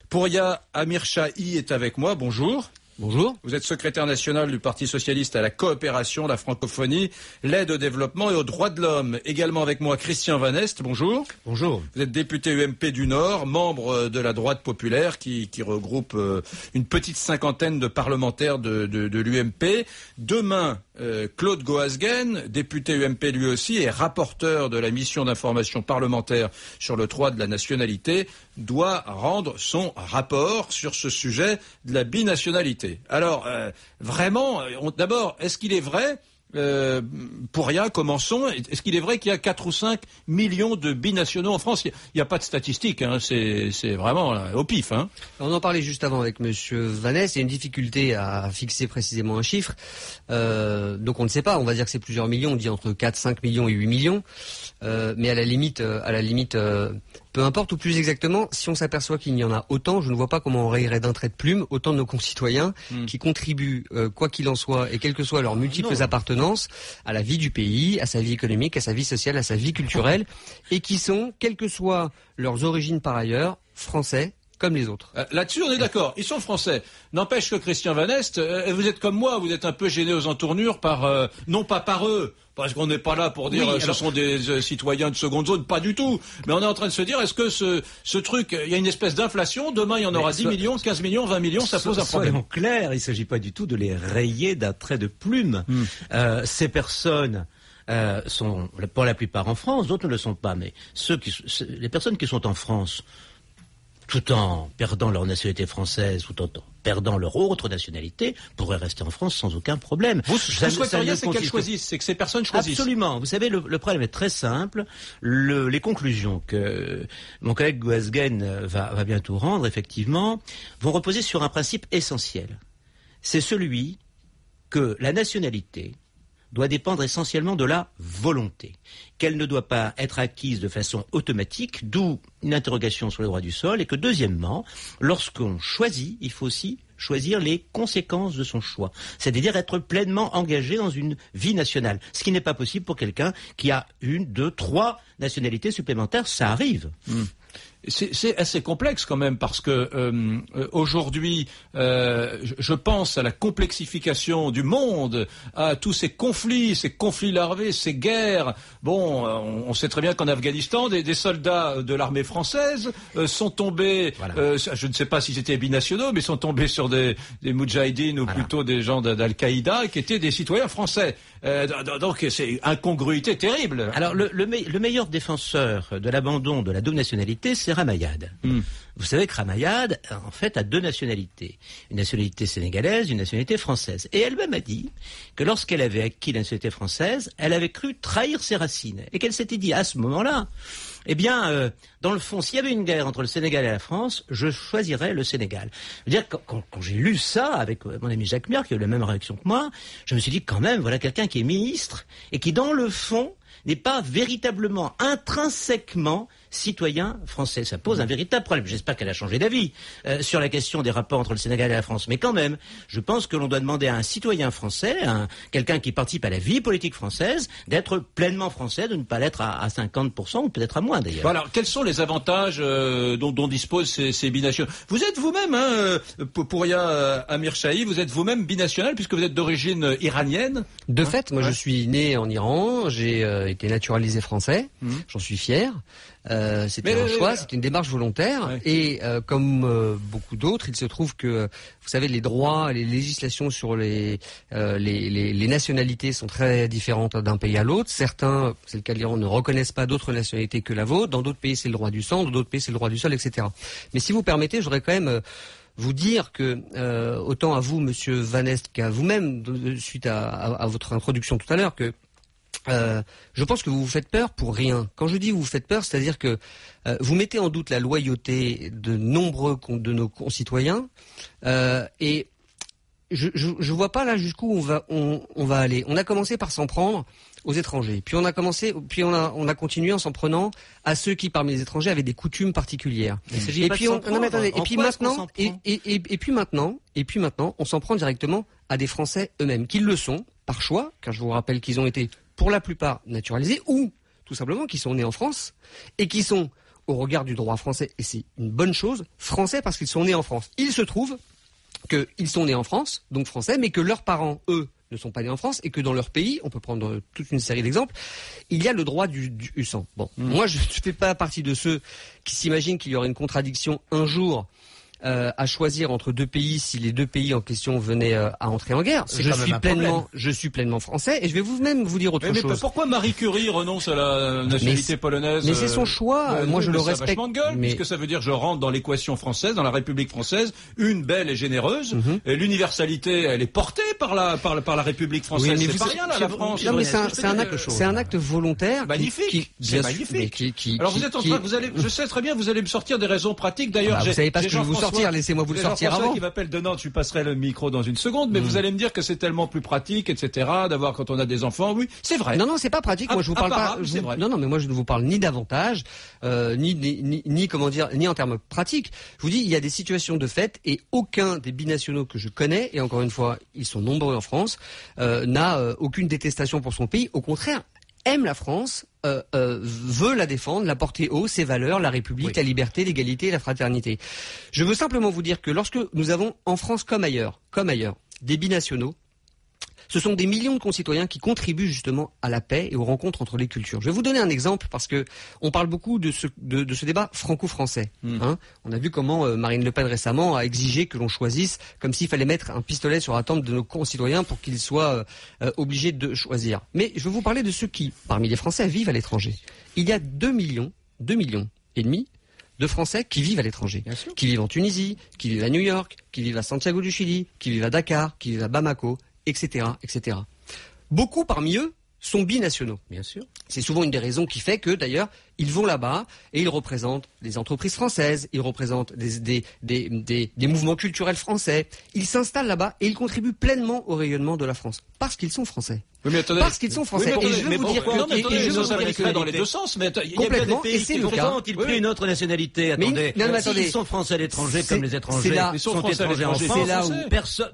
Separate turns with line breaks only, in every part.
Pouria Amirchahi est avec moi, bonjour.
Bonjour.
Vous êtes secrétaire national du Parti socialiste à la coopération, la francophonie, l'aide au développement et aux droits de l'homme. Également avec moi Christian Van Est, bonjour.
Bonjour.
Vous êtes député UMP du Nord, membre de la droite populaire qui regroupe une petite cinquantaine de parlementaires de l'UMP. Demain, Claude Goasguen, député UMP lui aussi et rapporteur de la mission d'information parlementaire sur le droit de la nationalité, doit rendre son rapport sur ce sujet de la binationalité. Alors, vraiment, d'abord, est-ce qu'il est vrai, Pouria, commençons, est-ce qu'il est vrai qu'il y a 4 ou 5 millions de binationaux en France? Il n'y a pas de statistiques, hein, c'est vraiment là, au pif. Hein.
On en parlait juste avant avec Monsieur Vanès, il y a une difficulté à fixer précisément un chiffre, donc on ne sait pas, on va dire que c'est plusieurs millions, on dit entre 4, 5 millions et 8 millions, mais à la limite, peu importe, ou plus exactement, si on s'aperçoit qu'il y en a autant, je ne vois pas comment on rayerait d'un trait de plume autant de nos concitoyens qui contribuent, quoi qu'il en soit, et quelles que soient leurs multiples appartenances, à la vie du pays, à sa vie économique, à sa vie sociale, à sa vie culturelle, et qui sont, quelles que soient leurs origines par ailleurs, français, comme les autres.
Là-dessus, on est d'accord. Ils sont français. N'empêche que Christian Van Est, vous êtes comme moi, vous êtes un peu gêné aux entournures par, non pas par eux, parce qu'on n'est pas là pour dire ce sont des citoyens de seconde zone, pas du tout. Mais on est en train de se dire, est-ce que ce truc, il y a une espèce d'inflation, demain il y en aura 10 millions, 15 millions, 20 millions, ça pose un problème.
Soyons clairs, il ne s'agit pas du tout de les rayer d'un trait de plume. Ces personnes sont pour la plupart en France, d'autres ne le sont pas, mais les personnes qui sont en France, tout en perdant leur nationalité française, tout en perdant leur autre nationalité, pourraient rester en France sans aucun problème.
Vous souhaiteriez, c'est qu'elles choisissent, c'est que ces personnes choisissent.
Absolument. Vous savez, le problème est très simple. Les conclusions que mon collègue Goasguen va bientôt rendre, effectivement, vont reposer sur un principe essentiel. C'est celui que la nationalité doit dépendre essentiellement de la volonté, qu'elle ne doit pas être acquise de façon automatique, d'où une interrogation sur les droits du sol, et que deuxièmement, lorsqu'on choisit, il faut aussi choisir les conséquences de son choix, c'est-à-dire être pleinement engagé dans une vie nationale, ce qui n'est pas possible pour quelqu'un qui a 1, 2, 3 nationalités supplémentaires, ça arrive.
C'est assez complexe quand même parce que aujourd'hui, je pense à la complexification du monde, à tous ces conflits larvés, ces guerres. Bon, on sait très bien qu'en Afghanistan, des soldats de l'armée française sont tombés, je ne sais pas si c'était binationaux, mais sont tombés sur des moudjahidines ou plutôt des gens d'Al-Qaïda qui étaient des citoyens français. Donc c'est incongruité terrible.
Alors le meilleur défenseur de l'abandon de la double nationalité, c'est Ramayad. Vous savez que Ramayad, en fait, a 2 nationalités. Une nationalité sénégalaise, une nationalité française. Et elle-même a dit que lorsqu'elle avait acquis la nationalité française, elle avait cru trahir ses racines. Et qu'elle s'était dit à ce moment-là, eh bien, dans le fond, s'il y avait une guerre entre le Sénégal et la France, je choisirais le Sénégal. Je veux dire, quand j'ai lu ça avec mon ami Jacques Mier, qui a eu la même réaction que moi, je me suis dit quand même, voilà quelqu'un qui est ministre et qui, dans le fond, n'est pas véritablement, intrinsèquement citoyen français. Ça pose un véritable problème. J'espère qu'elle a changé d'avis sur la question des rapports entre le Sénégal et la France. Mais quand même, je pense que l'on doit demander à un citoyen français, quelqu'un qui participe à la vie politique française, d'être pleinement français, de ne pas l'être à 50% ou peut-être à moins d'ailleurs.
Bon, alors, quels sont les avantages dont disposent ces binationaux? Vous êtes vous-même, Pouria Amirchahi, vous êtes vous-même binational puisque vous êtes d'origine iranienne.
De fait, moi je suis né en Iran, j'ai été naturalisé français, j'en suis fier. C'était un choix, c'était une démarche volontaire et comme beaucoup d'autres, il se trouve que vous savez les droits, les législations sur les nationalités sont très différentes d'un pays à l'autre. Certains, c'est le cas de l'Iran, ne reconnaissent pas d'autres nationalités que la vôtre. Dans d'autres pays, c'est le droit du sang, dans d'autres pays, c'est le droit du sol, etc. Mais si vous permettez, je voudrais quand même vous dire que autant à vous, Monsieur Van Est, qu'à vous-même, suite à votre introduction tout à l'heure, que je pense que vous vous faites peur pour rien. Quand je dis vous vous faites peur, c'est-à-dire que vous mettez en doute la loyauté de nombreux de nos concitoyens et je vois pas là jusqu'où on va aller. On a commencé par s'en prendre aux étrangers, puis on a continué en s'en prenant à ceux qui parmi les étrangers avaient des coutumes particulières. Et puis maintenant, on s'en prend directement à des Français eux-mêmes, qui le sont par choix, car je vous rappelle qu'ils ont été pour la plupart naturalisés ou tout simplement qui sont nés en France et qui sont au regard du droit français, et c'est une bonne chose, français parce qu'ils sont nés en France. Il se trouve qu'ils sont nés en France, donc français, mais que leurs parents, eux, ne sont pas nés en France, et que dans leur pays, on peut prendre toute une série d'exemples, il y a le droit du sang. Bon, moi je ne fais pas partie de ceux qui s'imaginent qu'il y aurait une contradiction un jour à choisir entre deux pays si les deux pays en question venaient à entrer en guerre. Je suis pleinement français et je vais même vous dire autre chose.
Mais pourquoi Marie Curie renonce à la nationalité polonaise?
Mais c'est son choix. Moi je le respecte.
Ça a vachement de gueule, puisque ça veut dire je rentre dans l'équation française, dans la République française, une belle et généreuse. Et l'universalité, elle est portée par la République française.
Oui, mais
c'est pas rien là, la France.
Non mais c'est un acte volontaire.
Magnifique. C'est magnifique. Alors vous êtes en train, je sais très bien, vous allez me sortir des raisons pratiques. D'ailleurs,
vous savez pas ce que je vais vous sortir. Laissez-moi vous le sortir avant.
Qui m'appelle de Nantes, je lui passerai le micro dans une seconde, mais vous allez me dire que c'est tellement plus pratique, etc., d'avoir quand on a des enfants. Oui, c'est vrai.
Non, c'est pas pratique. Moi, je vous parle pas. Non, mais moi, je ne vous parle ni d'avantages, ni comment dire, ni en termes pratiques. Je vous dis, il y a des situations de fait et aucun des binationaux que je connais, et encore une fois, ils sont nombreux en France, n'a aucune détestation pour son pays. Au contraire, aime la France, veut la défendre, la porter haut, ses valeurs, la République, la liberté, l'égalité, la fraternité. Je veux simplement vous dire que lorsque nous avons en France comme ailleurs, des binationaux, ce sont des millions de concitoyens qui contribuent justement à la paix et aux rencontres entre les cultures. Je vais vous donner un exemple parce que on parle beaucoup de ce débat franco-français. On a vu comment Marine Le Pen récemment a exigé que l'on choisisse comme s'il fallait mettre un pistolet sur la tempe de nos concitoyens pour qu'ils soient obligés de choisir. Mais je vais vous parler de ceux qui, parmi les Français, vivent à l'étranger. Il y a 2 millions et demi de Français qui vivent à l'étranger, qui vivent en Tunisie, qui vivent à New York, qui vivent à Santiago du Chili, qui vivent à Dakar, qui vivent à Bamako, etc., etc. Beaucoup parmi eux sont binationaux.
Bien sûr.
C'est souvent une des raisons qui fait que, d'ailleurs, ils vont là-bas et ils représentent des entreprises françaises, ils représentent des mouvements culturels français. Ils s'installent là-bas et ils contribuent pleinement au rayonnement de la France. Parce qu'ils sont français.
Oui, mais attendez.
Parce qu'ils sont français.
Oui,
et je veux vous dire
que dans les deux sens. Mais
il y a bien des pays qui ont-ils pris une autre nationalité. Attendez.
Attendez.
Ils sont français à l'étranger comme les étrangers sont étrangers en France. C'est là où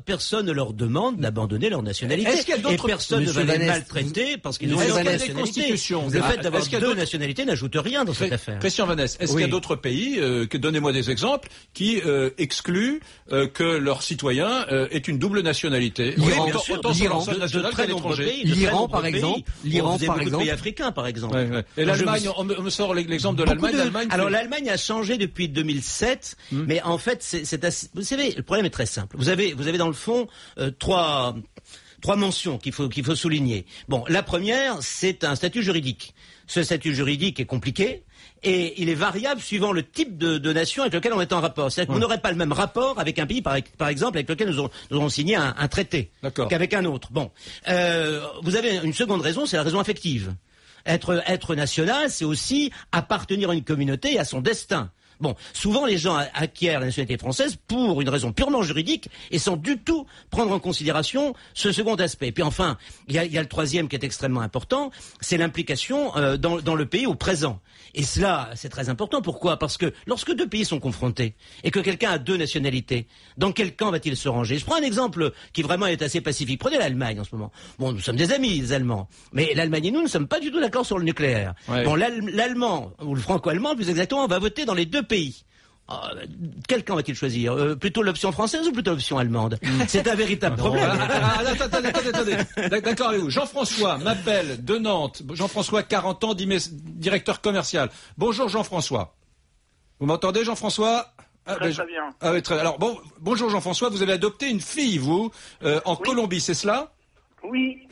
personne ne leur demande d'abandonner leur nationalité. Et personne ne va les maltraiter parce qu'ils ont une nationalité. Le fait d'avoir deux nationalités n'ajoute rien dans cette affaire.
Christian Vannès, est-ce qu'il y a d'autres pays, donnez-moi des exemples, qui excluent que leurs citoyens aient une double nationalité?
L'Iran,
L'Iran,
par exemple.
L'Iran, par exemple. Pays africains, par exemple.
Et l'Allemagne, on me sort l'exemple de l'Allemagne.
Alors l'Allemagne a changé depuis 2007, mais en fait, c'est assez... Vous savez, le problème est très simple. Vous avez dans le fond trois mentions qu'il faut souligner. Bon, la première, c'est un statut juridique. Ce statut juridique est compliqué et il est variable suivant le type de nation avec lequel on est en rapport. C'est-à-dire que vous n'aurez pas le même rapport avec un pays, par exemple, avec lequel nous aurons signé un traité qu'avec un autre. Bon, vous avez une seconde raison, c'est la raison affective. Être national, c'est aussi appartenir à une communauté et à son destin. Bon, souvent les gens acquièrent la nationalité française pour une raison purement juridique et sans du tout prendre en considération ce second aspect. Et puis enfin, il y a le troisième qui est extrêmement important, c'est l'implication dans le pays au présent. Et cela, c'est très important. Pourquoi ? Parce que lorsque deux pays sont confrontés et que quelqu'un a deux nationalités, dans quel camp va-t-il se ranger ? Je prends un exemple qui vraiment est assez pacifique. Prenez l'Allemagne en ce moment. Bon, nous sommes des amis, les Allemands. Mais l'Allemagne et nous ne sommes pas du tout d'accord sur le nucléaire. Ouais. Bon, l'Allemand, ou le franco-allemand plus exactement, va voter dans les deux pays. Quel camp va-t-il choisir ? Plutôt l'option française ou plutôt l'option allemande ? C'est un véritable problème.
Attendez. D'accord avec vous. Jean-François m'appelle de Nantes. Jean-François, 40 ans, directeur commercial. Bonjour Jean-François. Vous m'entendez Jean-François ?
Très bien.
Oui, très bien. Alors, bonjour Jean-François, vous avez adopté une fille, vous, en Colombie, c'est cela ?
Oui.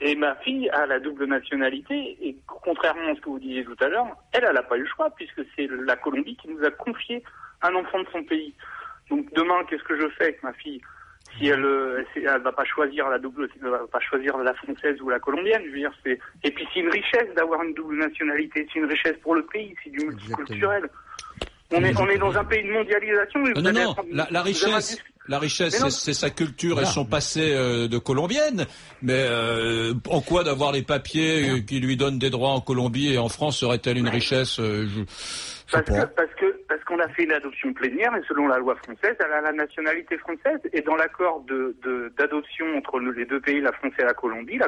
Et ma fille a la double nationalité, et contrairement à ce que vous disiez tout à l'heure, elle n'a pas eu le choix, puisque c'est la Colombie qui nous a confié un enfant de son pays. Donc demain, qu'est-ce que je fais avec ma fille ? Si elle va pas choisir elle va pas choisir la française ou la colombienne, je veux dire, et puis c'est une richesse d'avoir une double nationalité, c'est une richesse pour le pays, c'est du multiculturel. On est dans un pays de mondialisation.
Non, la richesse, c'est sa culture et son passé de colombienne. Mais en quoi d'avoir les papiers qui lui donnent des droits en Colombie et en France serait-elle une richesse
Parce que parce qu'on a fait une adoption plénière et selon la loi française, elle a la nationalité française. Et dans l'accord d'adoption entre les deux pays, la France et la Colombie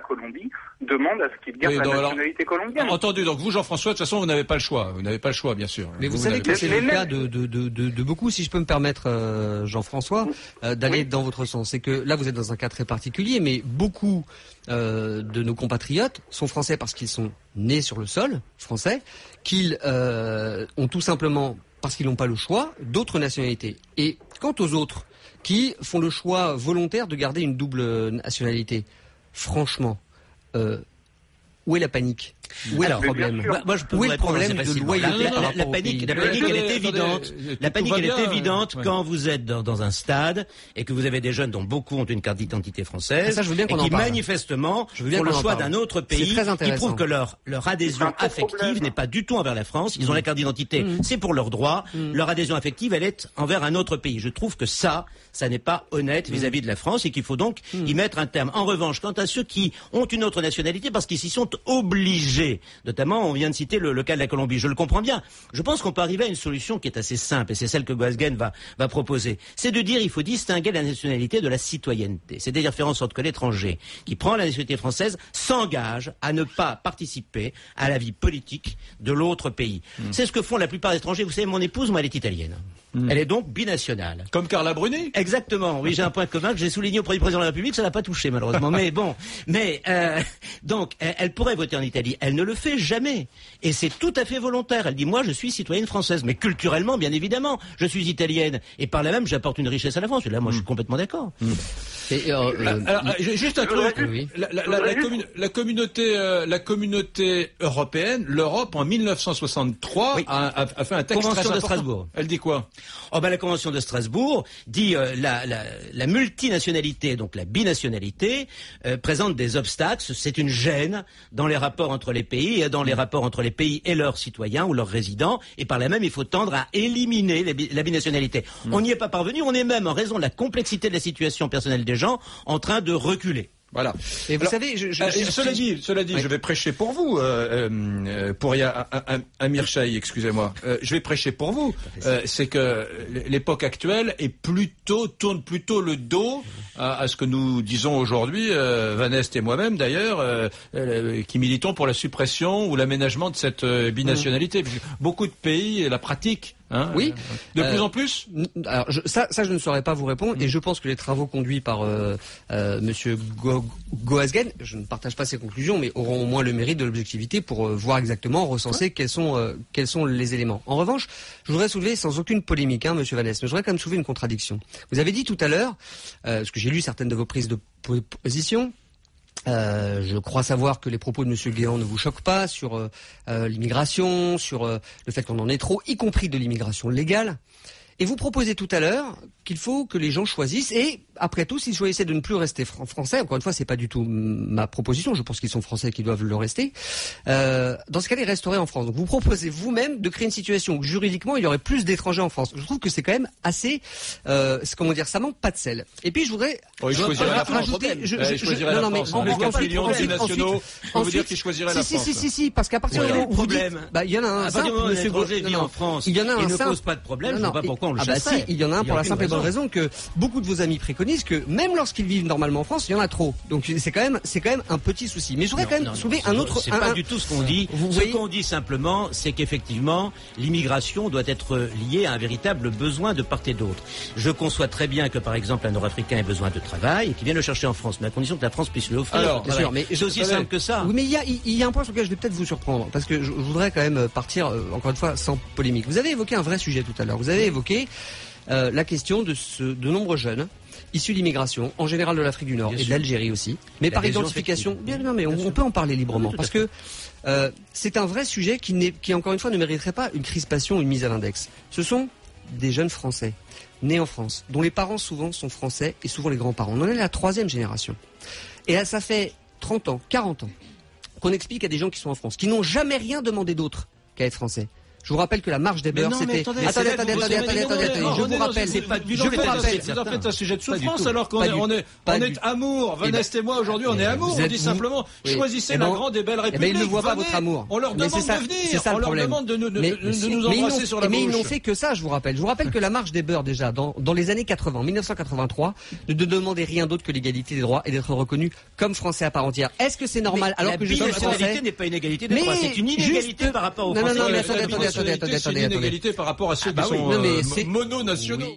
demande à ce qu'il garde la nationalité colombienne.
Entendu. Donc vous, Jean-François, de toute façon, vous n'avez pas le choix. Vous n'avez pas le choix, bien sûr.
Mais vous savez que c'est le cas de beaucoup, si je peux me permettre, Jean-François, d'aller dans votre sens. C'est que là, vous êtes dans un cas très particulier, mais beaucoup de nos compatriotes sont français parce qu'ils sont nés sur le sol français, qu'ils ont tout simplement, parce qu'ils n'ont pas le choix, d'autres nationalités. Et quant aux autres qui font le choix volontaire de garder une double nationalité, franchement, où est la panique ? Où est le problème ?
Moi, je peux
où est le problème de loyauté par rapport
la panique, elle est évidente. La panique, elle est évidente quand vous êtes dans un stade et que vous avez des jeunes dont beaucoup ont une carte d'identité française et qui manifestement font le choix d'un autre pays qui prouve que leur adhésion affective n'est pas du tout envers la France. Ils ont la carte d'identité, c'est pour leurs droits. Leur adhésion affective, elle est envers un autre pays. Je trouve que ça n'est pas honnête vis-à-vis de la France et qu'il faut donc y mettre un terme. En revanche, quant à ceux qui ont une autre nationalité parce qu'ils s'y sont obligés, notamment, on vient de citer le cas de la Colombie. Je le comprends bien. Je pense qu'on peut arriver à une solution qui est assez simple, et c'est celle que Goasguen va proposer. C'est de dire qu'il faut distinguer la nationalité de la citoyenneté. C'est-à-dire faire en sorte que l'étranger qui prend la nationalité française s'engage à ne pas participer à la vie politique de l'autre pays. C'est ce que font la plupart des étrangers. Vous savez, mon épouse, moi, elle est italienne. Elle est donc binationale.
Comme Carla Bruni.
Exactement. Oui, j'ai un point commun que j'ai souligné auprès du président de la République, ça l'a pas touché malheureusement. Mais bon, donc elle pourrait voter en Italie. Elle ne le fait jamais. Et c'est tout à fait volontaire. Elle dit, moi, je suis citoyenne française. Mais culturellement, bien évidemment, je suis italienne. Et par là même, j'apporte une richesse à la France. Et là, moi, je suis complètement d'accord.
Juste un truc. Oui. La communauté européenne, l'Europe, en 1963, a fait un texte
Convention
très
de
important.
Strasbourg.
Elle dit quoi ?
La Convention de Strasbourg dit la multinationalité, donc la binationalité, présente des obstacles. C'est une gêne dans les rapports entre les pays, dans les rapports entre les pays et leurs citoyens ou leurs résidents. Et par là même, il faut tendre à éliminer la binationalité. On n'y est pas parvenu. On est même, en raison de la complexité de la situation personnelle des gens, en train de reculer.
Voilà.
Et vous savez,
cela dit, oui. Je vais prêcher pour vous, pour Amir Chahi, excusez-moi. Je vais prêcher pour vous. C'est que l'époque actuelle tourne plutôt le dos à ce que nous disons aujourd'hui, Van Est et moi-même d'ailleurs, qui militons pour la suppression ou l'aménagement de cette binationalité. Beaucoup de pays la pratiquent.
Oui.
De plus en plus.
Alors ça, je ne saurais pas vous répondre. Et je pense que les travaux conduits par Monsieur Goasguen, je ne partage pas ses conclusions, mais auront au moins le mérite de l'objectivité pour voir exactement, recenser quels sont les éléments. En revanche, je voudrais soulever, sans aucune polémique, Monsieur Van Est, mais je voudrais quand même soulever une contradiction. Vous avez dit tout à l'heure, parce que j'ai lu certaines de vos prises de position. Je crois savoir que les propos de M. Guéant ne vous choquent pas sur l'immigration, sur le fait qu'on en ait trop, y compris de l'immigration légale. Et vous proposez tout à l'heure qu'il faut que les gens choisissent. Et après tout, s'ils choisissaient de ne plus rester français, encore une fois, c'est pas du tout ma proposition. Je pense qu'ils sont français et qu'ils doivent le rester. Dans ce cas, ils resteraient en France. Donc vous proposez vous-même de créer une situation où juridiquement il y aurait plus d'étrangers en France. Je trouve que c'est quand même assez, ça manque pas de sel. Et puis je voudrais
rajouter.
Non, mais
on est 15 millions de nationaux. On veut dire qu'ils choisiraient la France.
Si, parce qu'à partir du moment où vous dites, il y en a un simple.
Monsieur Gauger vit en France.
Il y en a un
simple.
Il
ne pose pas de problème. Je ne sais pas pourquoi on le
chasserait. Si, il y en a un pour la simple et bonne raison que beaucoup de vos amis préconisent que même lorsqu'ils vivent normalement en France, il y en a trop. Donc c'est quand même un petit souci. Mais je voudrais quand même soulever un autre.
C'est pas du tout ce qu'on dit. Ce qu'on dit simplement, c'est qu'effectivement, l'immigration doit être liée à un véritable besoin de part et d'autre. Je conçois très bien que par exemple un Nord-Africain ait besoin de travail et qu'il vienne le chercher en France, mais à condition que la France puisse lui offrir.
Alors, bien sûr, mais
c'est aussi simple que ça.
Oui, mais il y a un point sur lequel je vais peut-être vous surprendre parce que je voudrais quand même partir encore une fois sans polémique. Vous avez évoqué un vrai sujet tout à l'heure. Vous avez évoqué la question de nombreux jeunes issus d'immigration, en général de l'Afrique du Nord et de l'Algérie aussi, mais par identification. On peut en parler librement parce que c'est un vrai sujet qui encore une fois ne mériterait pas une crispation ou une mise à l'index. Ce sont des jeunes Français nés en France, dont les parents souvent sont français et souvent les grands-parents. On en est la 3e génération. Et là, ça fait 30 ans, 40 ans qu'on explique à des gens qui sont en France, qui n'ont jamais rien demandé d'autre qu'à être français. Je vous rappelle que la marche des beurs, c'était... Attendez, je vous rappelle.
Vous en faites un sujet de souffrance alors qu'on est amour. Vanessa et moi, aujourd'hui, on est amour. On dit simplement, choisissez la grande et belle République.
Mais ils ne voient pas votre amour.
On leur demande de venir. On leur demande de nous embrasser sur la bouche.
Mais ils n'ont fait que ça, je vous rappelle. Je vous rappelle que la marche des beurs, déjà, dans les années 80, 1983, ne demandait rien d'autre que l'égalité des droits et d'être reconnu comme Français à part entière. Est-ce que c'est normal alors que je suis français?
L'égalité n'est pas une égalité des droits, c'est une inégalité par rapport aux Français.
Non, mais attendez.
C'est une inégalité par rapport à ceux qui sont mononationaux.